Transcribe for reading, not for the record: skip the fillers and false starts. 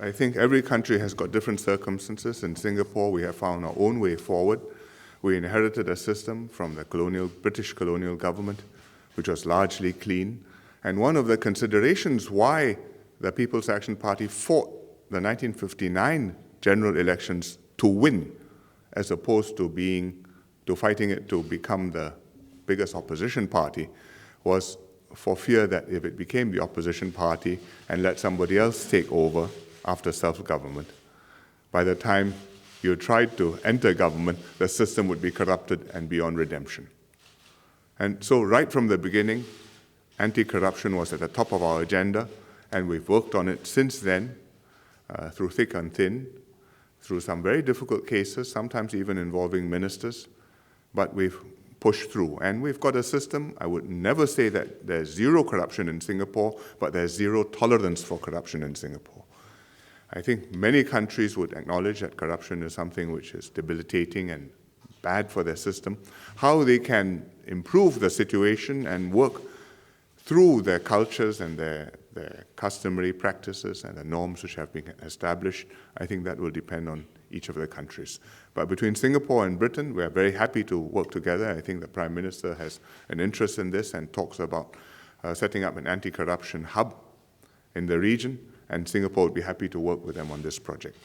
I think every country has got different circumstances. In Singapore, we have found our own way forward. We inherited a system from the British colonial government, which was largely clean. And one of the considerations why the People's Action Party fought the 1959 general elections to win, as opposed to fighting it to become the biggest opposition party, was for fear that if it became the opposition party and let somebody else take over after self-government, by the time you tried to enter government, the system would be corrupted and beyond redemption. And so right from the beginning, anti-corruption was at the top of our agenda, and we've worked on it since then, through thick and thin, through some very difficult cases, sometimes even involving ministers, but we've pushed through. And we've got a system. I would never say that there's zero corruption in Singapore, but there's zero tolerance for corruption in Singapore. I think many countries would acknowledge that corruption is something which is debilitating and bad for their system. How they can improve the situation and work through their cultures and their customary practices and the norms which have been established, I think that will depend on each of the countries. But between Singapore and Britain, we are very happy to work together. I think the Prime Minister has an interest in this and talks about setting up an anti-corruption hub in the region, and Singapore would be happy to work with them on this project.